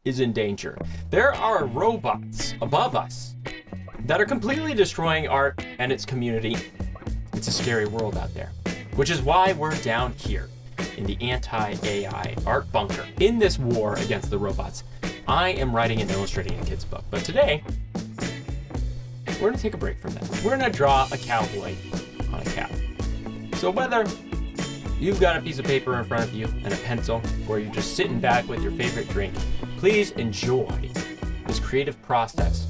is in danger. There are robots above us that are completely destroying art and its community. It's a scary world out there, which is why we're down here in the Anti-A.I. art bunker. In this war against the robots, I am writing and illustrating a kid's book, but today, we're gonna take a break from that. We're gonna draw a cowboy on a cow. So whether you've got a piece of paper in front of you and a pencil, or you're just sitting back with your favorite drink, please enjoy this creative process.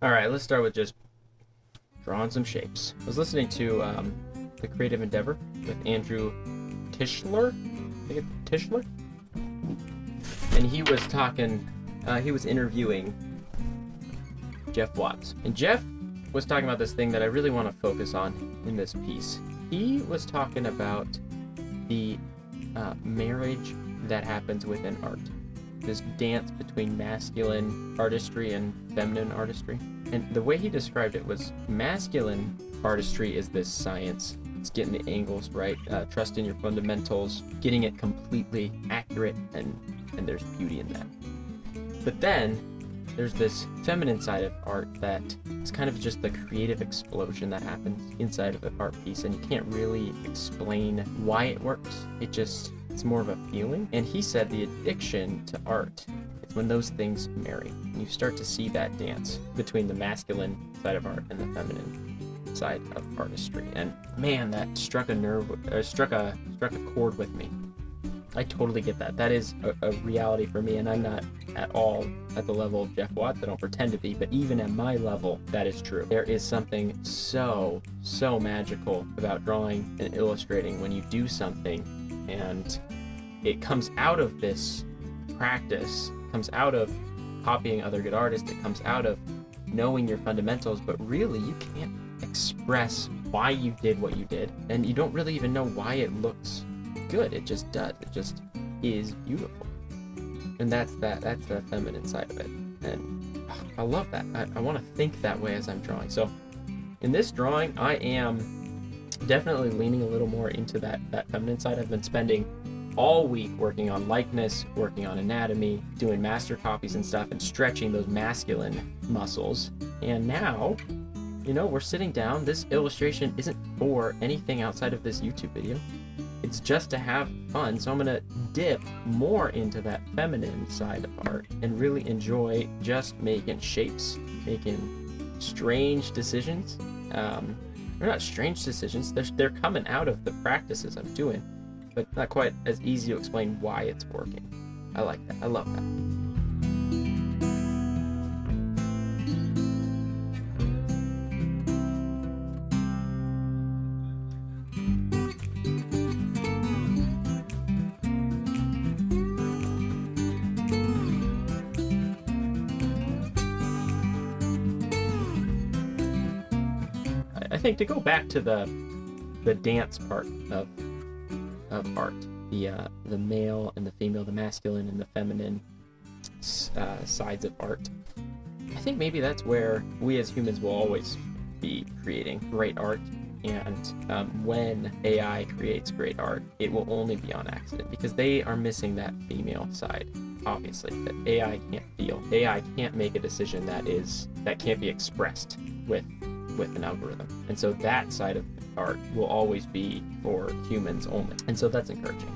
All right, let's start with just drawing some shapes. I was listening to The Creative Endeavor with Andrew Tischler, I think it's Tischler? And he was talking, he was interviewing Jeff Watts. And Jeff was talking about this thing that I really want to focus on in this piece. He was talking about the marriage that happens within art. This dance between masculine artistry and feminine artistry. And the way he described it was masculine artistry is this science. It's getting the angles right, trust in your fundamentals, getting it completely accurate, and there's beauty in that. But then there's this feminine side of art that is kind of just the creative explosion that happens inside of an art piece, and you can't really explain why it works. It's more of a feeling. And he said the addiction to art is when those things marry, and you start to see that dance between the masculine side of art and the feminine side of artistry. And man, that struck a nerve, struck a chord with me. I totally get that. That is a reality for me, and I'm not at all at the level of Jeff Watts. I don't pretend to be, but even at my level, that is true. There is something so magical about drawing and illustrating when you do something and it comes out of this practice, comes out of copying other good artists, it comes out of knowing your fundamentals, but really you can't express why you did what you did, and you don't really even know why it looks good. It just does. It just is beautiful. And that's the feminine side of it. And I love that. I want to think that way as I'm drawing. So in this drawing, I am definitely leaning a little more into that feminine side. I've been spending all week working on likeness, working on anatomy, doing master copies and stuff, and stretching those masculine muscles. And now, we're sitting down. This illustration isn't for anything outside of this YouTube video. It's just to have fun. So I'm gonna dip more into that feminine side of art and really enjoy just making shapes, making strange decisions. They're not strange decisions. They're coming out of the practices I'm doing, but not quite as easy to explain why it's working. I like that. I love that. I think to go back to the dance part of art, the male and the female, the masculine and the feminine sides of art, I think maybe that's where we as humans will always be creating great art. And when AI creates great art, it will only be on accident because they are missing that female side. Obviously, that AI can't feel. AI can't make a decision that can't be expressed with an algorithm. And so that side of art will always be for humans only. And so that's encouraging.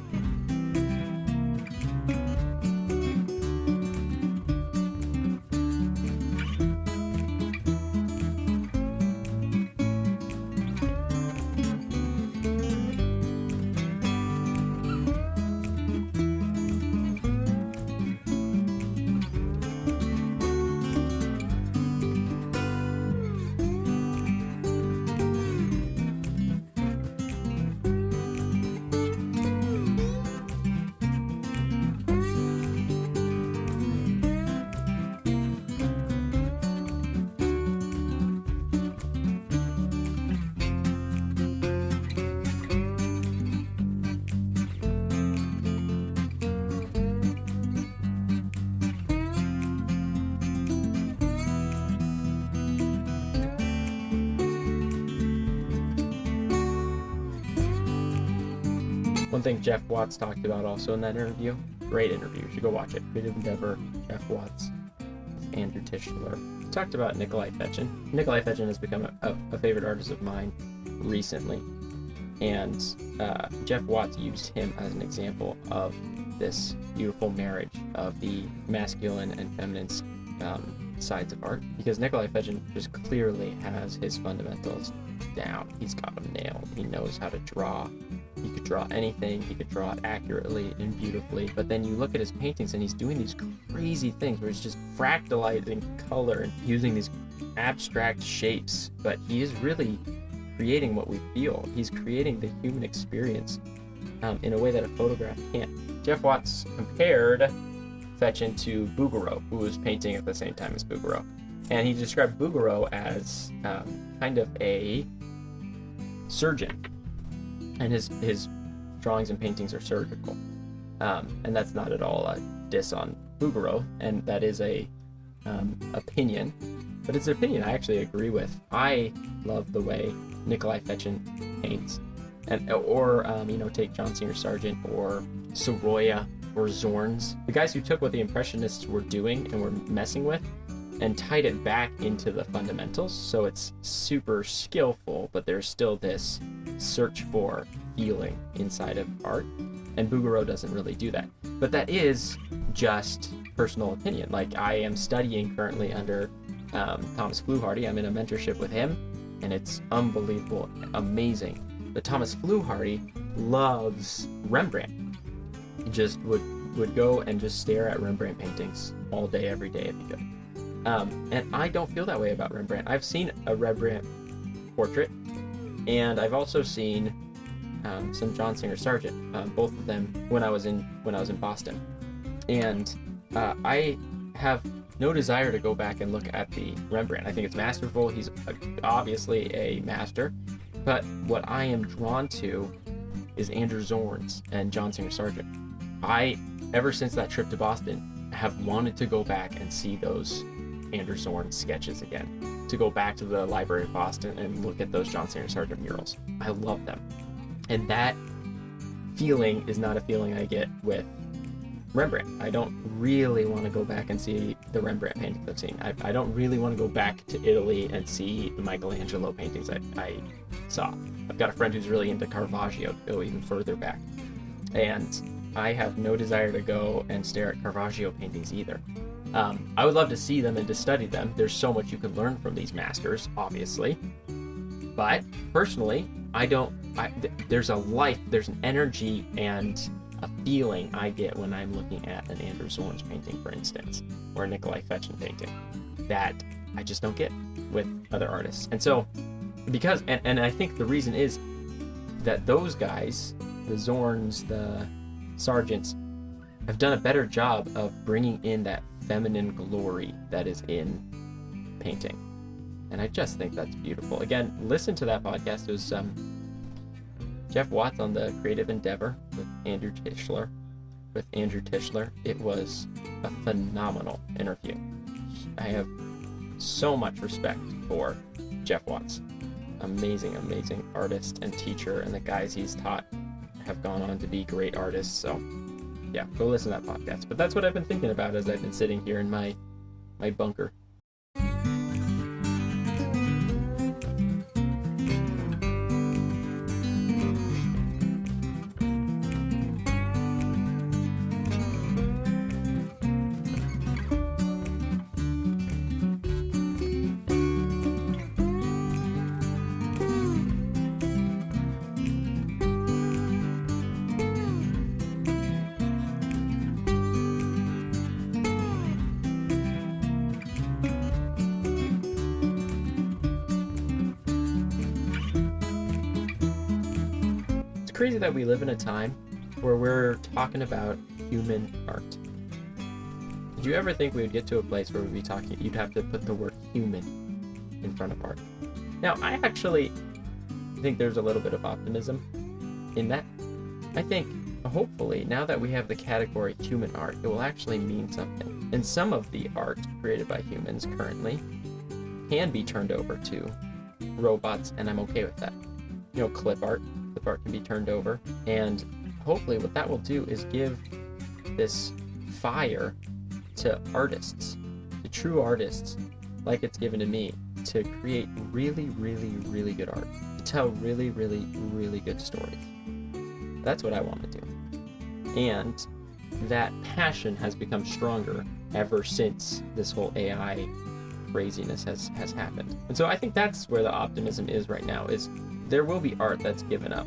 One thing Jeff Watts talked about also in that interview, great interview, you should go watch it. Creative Endeavor, Jeff Watts, Andrew Tischler. He talked about Nikolai Fechin. Nikolai Fechin has become a favorite artist of mine recently, and Jeff Watts used him as an example of this beautiful marriage of the masculine and feminine sides of art, because Nikolai Fechin just clearly has his fundamentals down. He's got them nailed. He knows how to draw. He could draw anything. He could draw it accurately and beautifully. But then you look at his paintings and he's doing these crazy things where he's just fractalizing color and using these abstract shapes. But he is really creating what we feel. He's creating the human experience in a way that a photograph can't. Jeff Watts compared Fechin to Bouguereau, who was painting at the same time as Bouguereau. And he described Bouguereau as kind of a surgeon. And his drawings and paintings are surgical. And that's not at all a diss on Bouguereau, and that is a opinion. But it's an opinion I actually agree with. I love the way Nikolai Fechin paints. Or take John Singer Sargent or Sorolla or Zorn's. The guys who took what the Impressionists were doing and were messing with and tied it back into the fundamentals, so it's super skillful, but there's still this search for feeling inside of art, and Bouguereau doesn't really do that. But that is just personal opinion. Like, I am studying currently under Thomas Fluharty. I'm in a mentorship with him, and it's unbelievable, amazing. But Thomas Fluharty loves Rembrandt. He just would go and just stare at Rembrandt paintings all day, every day if he could. And I don't feel that way about Rembrandt. I've seen a Rembrandt portrait, and I've also seen some John Singer Sargent, both of them when I was in Boston. And I have no desire to go back and look at the Rembrandt. I think it's masterful. He's obviously a master. But what I am drawn to is Andrew Zorn's and John Singer Sargent. I, ever since that trip to Boston, have wanted to go back and see those Andrew Zorn sketches again. To go back to the Library of Boston and look at those John Singer Sargent murals. I love them. And that feeling is not a feeling I get with Rembrandt. I don't really want to go back and see the Rembrandt paintings I've seen. I don't really want to go back to Italy and see the Michelangelo paintings I saw. I've got a friend who's really into Caravaggio, to go even further back. And I have no desire to go and stare at Caravaggio paintings either. I would love to see them and to study them. There's so much you can learn from these masters, obviously. But personally, there's a life, there's an energy and a feeling I get when I'm looking at an Andrew Zorn's painting, for instance, or a Nikolai Fechin painting, that I just don't get with other artists. And so, because, and I think the reason is that those guys, the Zorns, the Sargents, have done a better job of bringing in that feminine glory that is in painting. And I just think that's beautiful. Again, listen to that podcast. It was Jeff Watts on the Creative Endeavor with Andrew Tischler. It was a phenomenal interview. I have so much respect for Jeff Watts. Amazing, amazing artist and teacher, and the guys he's taught have gone on to be great artists. So yeah, go listen to that podcast. But that's what I've been thinking about as I've been sitting here in my bunker. Crazy that we live in a time where we're talking about human art. Did you ever think we would get to a place where we'd be talking, you'd have to put the word human in front of art? Now, I actually think there's a little bit of optimism in that. I think, hopefully, now that we have the category human art, it will actually mean something. And some of the art created by humans currently can be turned over to robots, and I'm okay with that. Clip art can be turned over, and hopefully what that will do is give this fire to artists, to true artists, like it's given to me, to create really, really, really good art, to tell really, really, really good stories. That's what I want to do. And that passion has become stronger ever since this whole AI craziness has happened. And so I think that's where the optimism is right now, is there will be art that's given up,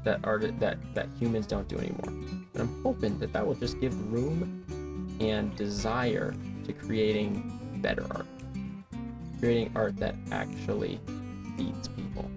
that humans don't do anymore. And I'm hoping that will just give room and desire to creating better art. Creating art that actually feeds people.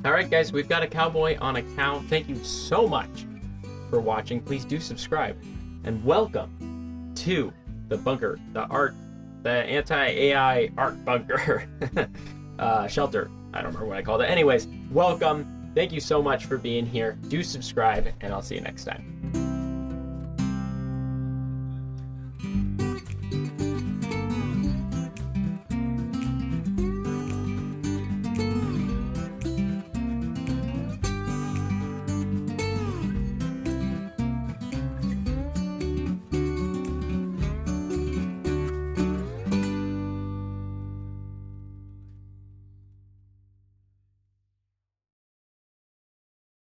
Alright guys, we've got a cowboy on a cow. Thank you so much for watching. Please do subscribe. And welcome to the bunker, the anti-AI art bunker shelter. I don't remember what I called it. Anyways, welcome. Thank you so much for being here. Do subscribe, and I'll see you next time.